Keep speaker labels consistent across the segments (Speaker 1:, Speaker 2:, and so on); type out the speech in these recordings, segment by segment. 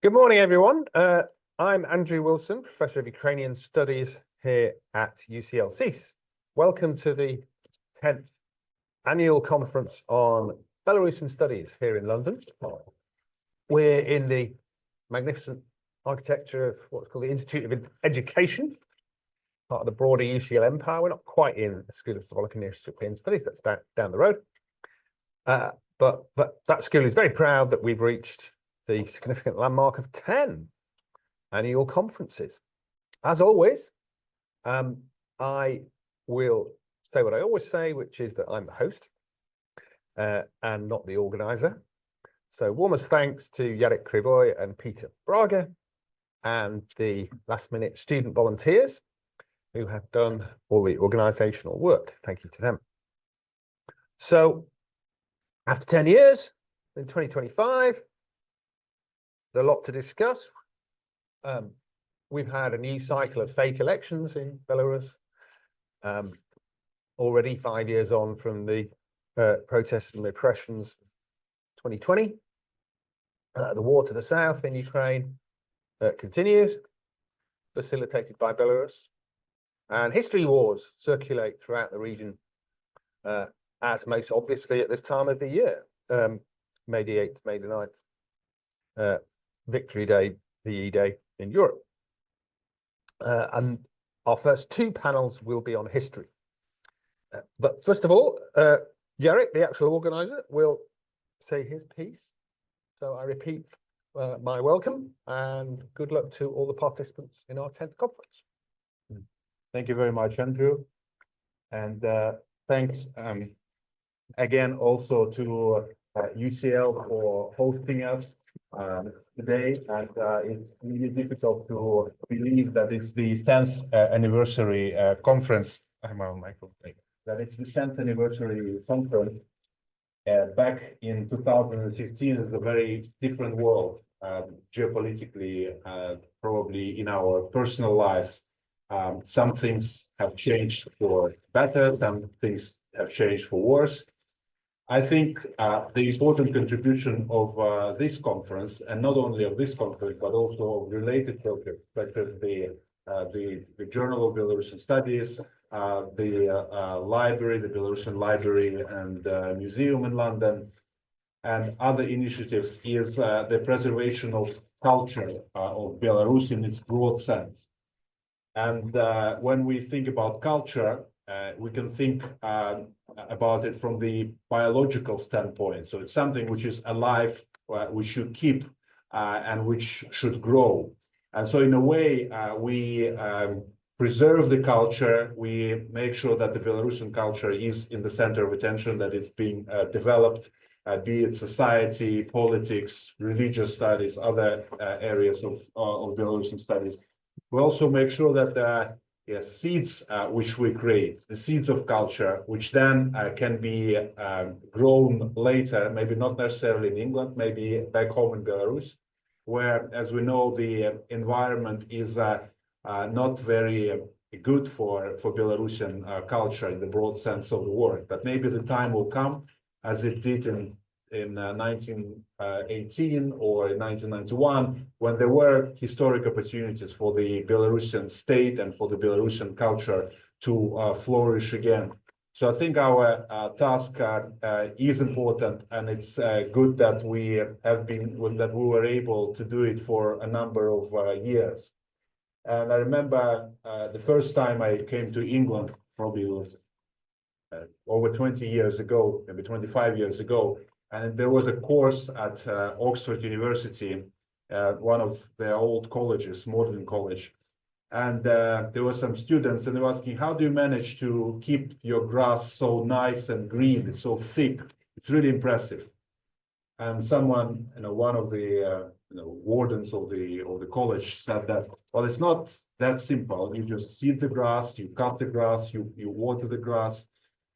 Speaker 1: Good morning, everyone. I'm Andrew Wilson, Professor of Ukrainian Studies here at UCL CESE. Welcome to the 10th Annual Conference on Belarusian Studies here in London. We're in the magnificent architecture of what's called the Institute of Education, part of the broader UCL empire. We're not quite in the School of Slavonic and European Studies, that's down the road. But that school is very proud that we've reached the significant landmark of 10 annual conferences. As always, I will say what I always say, which is that I'm the host and not the organizer. So warmest thanks to Yarik Kryvoi and Peter Braga and the last-minute student volunteers who have done all the organizational work. Thank you to them. So after 10 years, in 2025, there's a lot to discuss. We've had a new cycle of fake elections in Belarus, already 5 years on from the protests and repressions 2020. The war to the south in Ukraine continues, facilitated by Belarus. And history wars circulate throughout the region, as most obviously at this time of the year, May the 8th, May the 9th. Victory Day, VE Day in Europe. And our first two panels will be on history. But first of all, Yarik, the actual organizer, will say his piece. So I repeat my welcome and good luck to all the participants in our 10th conference.
Speaker 2: Thank you very much, Andrew. And thanks again also to UCL for hosting us today, and it's really difficult to believe that it's the 10th anniversary conference. I'm on microphone. That it's the 10th anniversary conference. Back in 2015, it's a very different world, geopolitically, probably in our personal lives. Some things have changed for better, some things have changed for worse. I think the important contribution of this conference, and not only of this conference, but also of related projects, such as the Journal of Belarusian Studies, the library, the Belarusian Library and Museum in London, and other initiatives, is the preservation of culture of Belarus in its broad sense. And when we think about culture, we can think about it from the biological standpoint. So it's something which is alive, we should keep, and which should grow. And so in a way, we preserve the culture, we make sure that the Belarusian culture is in the center of attention, that it's being developed, be it society, politics, religious studies, other areas of Belarusian studies. We also make sure that the seeds which we create, the seeds of culture, which then can be grown later, maybe not necessarily in England, maybe back home in Belarus, where, as we know, the environment is not very good for Belarusian culture in the broad sense of the word. But maybe the time will come, as it did in 1918 or in 1991, when there were historic opportunities for the Belarusian state and for the Belarusian culture to flourish again. So I think our task is important, and it's good that we were able to do it for a number of years. And I remember the first time I came to England, probably was over 20 years ago, maybe 25 years ago. And there was a course at Oxford University, one of their old colleges, modern college. And there were some students, and they were asking, how do you manage to keep your grass so nice and green? It's so thick. It's really impressive. And someone, one of the wardens of the college said that, well, it's not that simple. You just seed the grass, you cut the grass, you water the grass,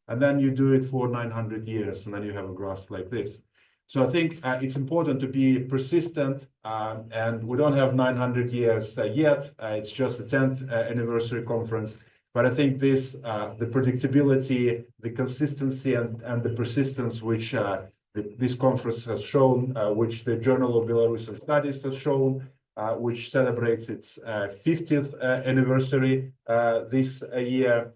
Speaker 2: and then you do it for 900 years, and then you have a grass like this. So I think it's important to be persistent, and we don't have 900 years yet. It's just the 10th anniversary conference. But I think this, the predictability, the consistency, and the persistence which this conference has shown, which the Journal of Belarusian Studies has shown, which celebrates its 50th anniversary this year.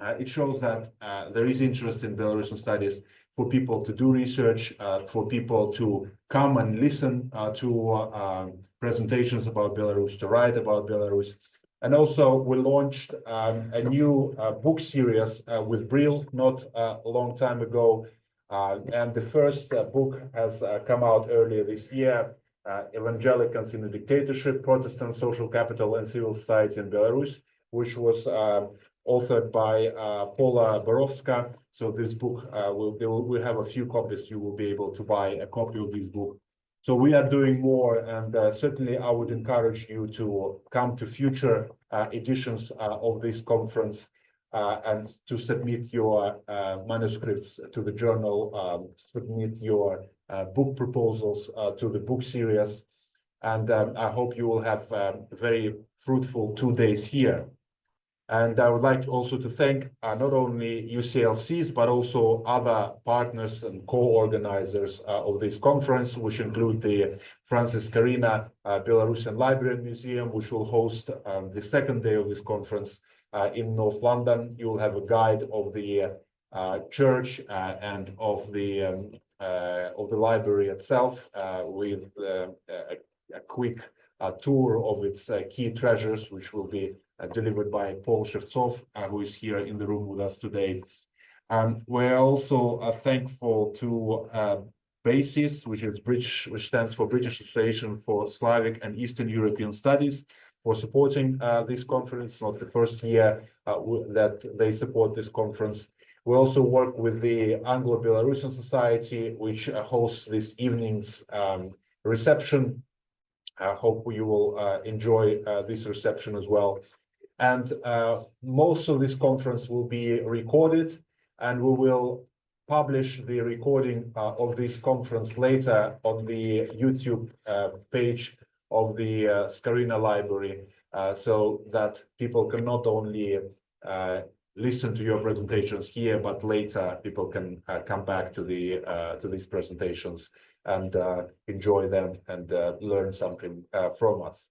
Speaker 2: It shows that there is interest in Belarusian studies for people to do research, for people to come and listen to presentations about Belarus, to write about Belarus. And also we launched a new book series with Brill not a long time ago. And the first book has come out earlier this year, Evangelicals in a Dictatorship, Protestant Social Capital and Civil Society in Belarus, which was authored by Paula Borovska. So this book, we have a few copies. You will be able to buy a copy of this book. So we are doing more, and certainly I would encourage you to come to future editions of this conference and to submit your manuscripts to the journal, submit your book proposals to the book series. And I hope you will have very fruitful 2 days here. And I would like also to thank not only UCLCs, but also other partners and co-organizers of this conference, which include the Francis Skaryna Belarusian Library and Museum, which will host the second day of this conference in North London. You will have a guide of the church and of the library itself with a quick tour of its key treasures, which will be delivered by Paul Shevtsov, who is here in the room with us today. We're also thankful to BASIS, which stands for British Association for Slavic and Eastern European Studies, for supporting this conference. It's not the first year that they support this conference. We also work with the Anglo-Belarusian Society, which hosts this evening's reception. I hope you will enjoy this reception as well. And most of this conference will be recorded, and we will publish the recording of this conference later on the YouTube page of the Skaryna Library, so that people can not only listen to your presentations here, but later people can come back to these presentations and enjoy them and learn something from us.